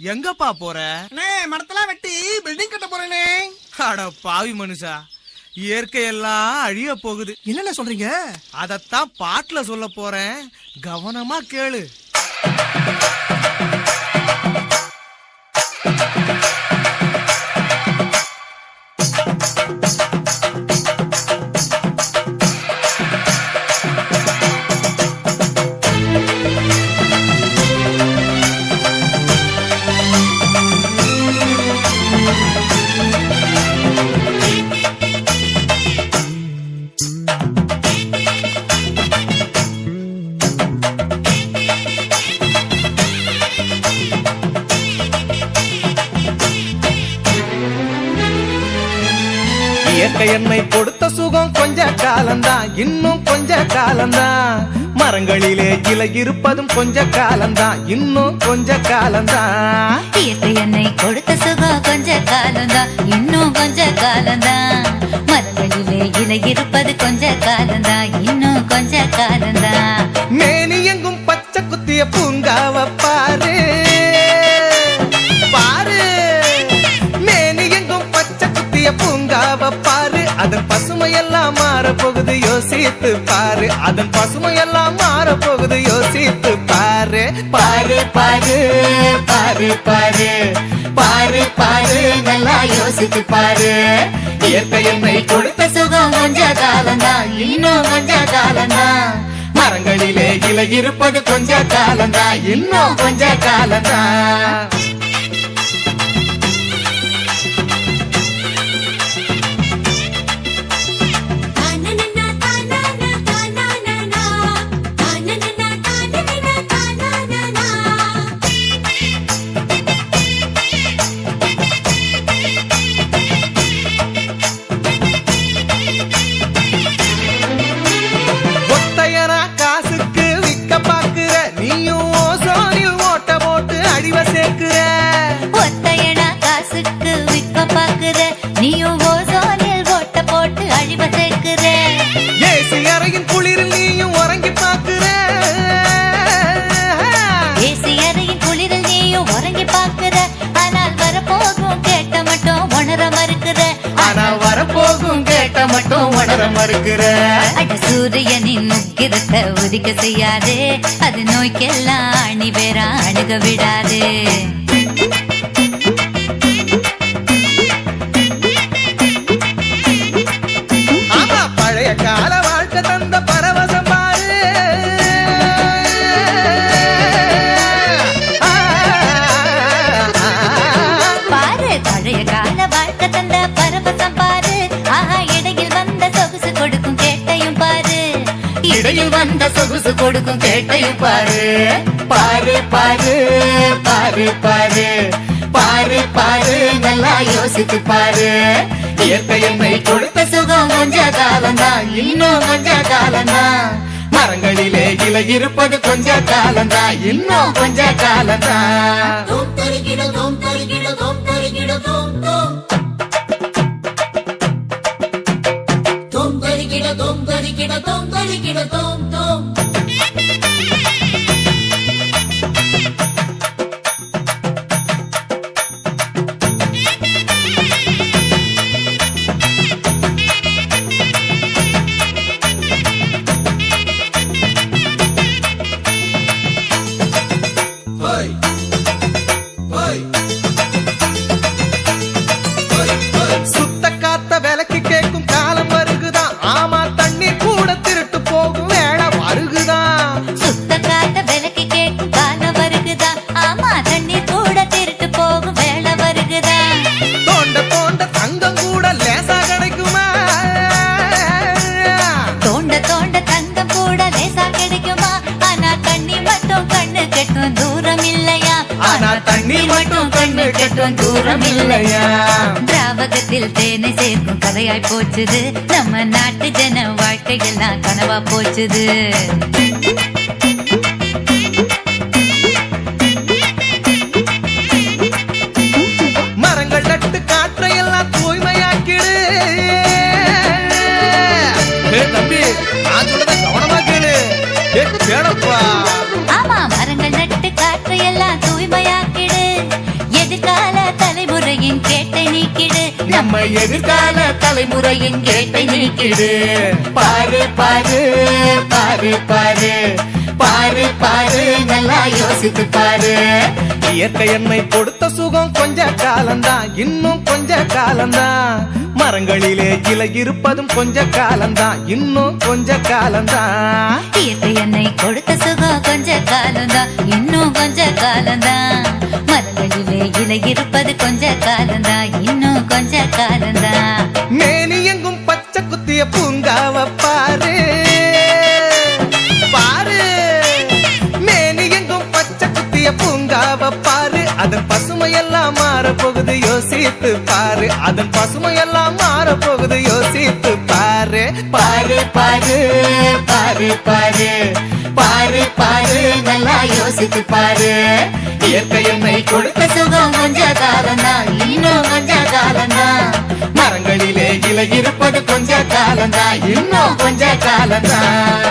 எங்கப்பா போற? மரத்தெல்லாம் வெட்டி பில்டிங் கட்ட போறேனே. அட பாவி மனுஷா, இயற்கையெல்லாம் அழிய போகுது. என்னென்ன சொல்றீங்க? அதத்தான் பாட்டுல சொல்ல போறேன், கவனமா கேளு. இயற்கை என்னை கொடுத்த சுகம் கொஞ்ச காலம்தான், இன்னும் கொஞ்ச காலம்தான். மரங்களிலே இலை இருப்பதும் கொஞ்ச காலம்தான், இன்னும் கொஞ்ச காலம்தான். இயற்கை என்னை கொடுத்த சுகம் கொஞ்ச காலம்தான், இன்னும் கொஞ்ச காலம்தான். மரங்களிலே இலை இருப்பது கொஞ்ச காலம்தான், இன்னும் கொஞ்ச காலம்தான். மேனி எங்கும் பச்சை குத்திய பூங்காவ பாரு பாரு, மேனி எங்கும் பச்சை குத்திய பூங்காவ பாரு. அதன் பசுமையெல்லாம் மாற போகுது, யோசித்து பாரு. அதன் பசுமையெல்லாம் மாற போகுது, யோசித்து பாரு. பாரு பாரு பாரு பாரு பாரு பாரு, நல்லா யோசித்து பாரு. இயற்கை என்னை கொடுத்த சுகம் கொஞ்ச காலம்தான், இன்னும் கொஞ்ச காலம்தான். மரங்களிலே இலை இருப்பது கொஞ்ச காலம்தான், இன்னும் கொஞ்ச காலம்தான். காசுக்கு விக்க பாக்குற நீயும் ஓசோனில் ஓட்ட போட்டு அழிவ சேர்க்கிற. ஒத்தையடா காசுக்கு விற்க பாக்குற, நீயும் ஓசோனில் ஓட்ட போட்டு அழிவ சேர்க்கிற. ஏசி அறையின் குளிரில் நீயும் உறங்கி பாக்குற. ஏசி அறையின் குளிரில் நீயும் உறங்கி பாக்குற. ஆனால் வரப்போகும் கேட்ட மட்டும் உணர மறுக்கிற. ஆனா வரப்போகும் கேட்ட மட்டும் உணர மறுக்கிற. அட சூரியனின் முக்கிரத்தை உதிக்க செய்யாது, அது நோய்க்கெல்லாம் அணி பேர அணுக விடாது. ஆமா, பழைய கால வாழ்க்கை தந்த பரவசம் பாரு. பாரு, பழைய கால வாழ்க்கை தந்த பரவசம் பாரு. ஆஹா, இடையில் வந்த சொகுசு கொடுக்கும் கேட்டையும் பாரு. இடையில் வந்த சொகுசு கொடுக்கும் கேட்டையும் பாரு. பாரு பாரு பாரு பாரு பாரு பாரு, நல்லா யோசித்து பாரு. இயற்கை என்னை கொடுத்த சுகம் கொஞ்ச காலம்தான், இன்னும் கொஞ்ச காலம்தான். மரங்களிலே இலை இருப்பது கொஞ்ச காலம்தான், இன்னும் கொஞ்ச காலம்தான். சுத்த காத்த விலைக்கு கேட்கும் காலம் வருகுதான். ஆமா, தண்ணி கூட திருட்டு போகும் வேலை வருகுதான். சுத்த காத்த விலைக்கு கேட்கும் காலம் வருகுதா. ஆமா, தண்ணீர் கூட திருட்டு போகும் வேலை வருகுதா. தோண்ட தோண்ட தங்கம் கூட லேசா கிடைக்குமா? தோண்ட தோண்ட தங்கம் கூட லேசா கிடைக்குமா? ஆனா தண்ணி மட்டும் கண்ணு கெட்டும் தூரம் இல்லையா? ஆனா தண்ணி மட்டும் கண்ணு கெட்டும் தூரம் இல்லையா? திராவகத்தில் தேனை சேர்க்கும் கதையாய் போச்சுது, நம்ம நாட்டு ஜன வாழ்க்கையெல்லாம் கனவா போச்சுது. மரங்கள் நட்டு காற்றையெல்லாம் தூய்மையாக்கிடு. தம்பி, நான் சொல்றத கவனமா கேளு. கேளப்பா. ஆமா, மரங்கள் நட்டு காற்றையெல்லாம் தூய்மையாக்கிடு. நீக்கிடு நம்ம எதிர்கால தலைமுறையின் கேட்டை நீக்கிடு பாரு பாரு பாரு பாரு பாரு பாரு நல்லா யோசித்து பாரு இயற்கை என்னை கொடுத்த சுகம் கொஞ்ச காலம்தான் இன்னும் கொஞ்ச காலம்தான் மரங்களிலே இலை இருப்பதும் கொஞ்ச காலம்தான் இன்னும் கொஞ்ச காலம்தான் இயற்கை என்னை கொடுத்த சுகம் கொஞ்ச காலம்தான் இன்னும் கொஞ்ச காலம்தான் மரங்களிலே இலை இருப்பது கொஞ்ச காலம்தான் இன்னும் கொஞ்ச காலம்தான் மேனி எங்கும் பச்சை குத்திய பூங்காவ பாரு பாரு மேனி எங்கும் பச்சை குத்திய பூங்காவ பாரு அதன் பசுமையெல்லாம் மாற போகுது யோசித்து பாரு அதன் பசுமையெல்லாம் மாற போகுது யோசித்து பாரு பாரு பாரு பாரு பாரு பாரு பாரு நல்லா யோசித்து பாரு இயற்கை என்னை கொடுத்த சுகம் கொஞ்ச காலம்தான் இன்னும் கொஞ்ச காலம்தான் மரங்களிலே இலை இருப்பது கொஞ்ச காலம்தான் இன்னும் கொஞ்ச காலம்தான்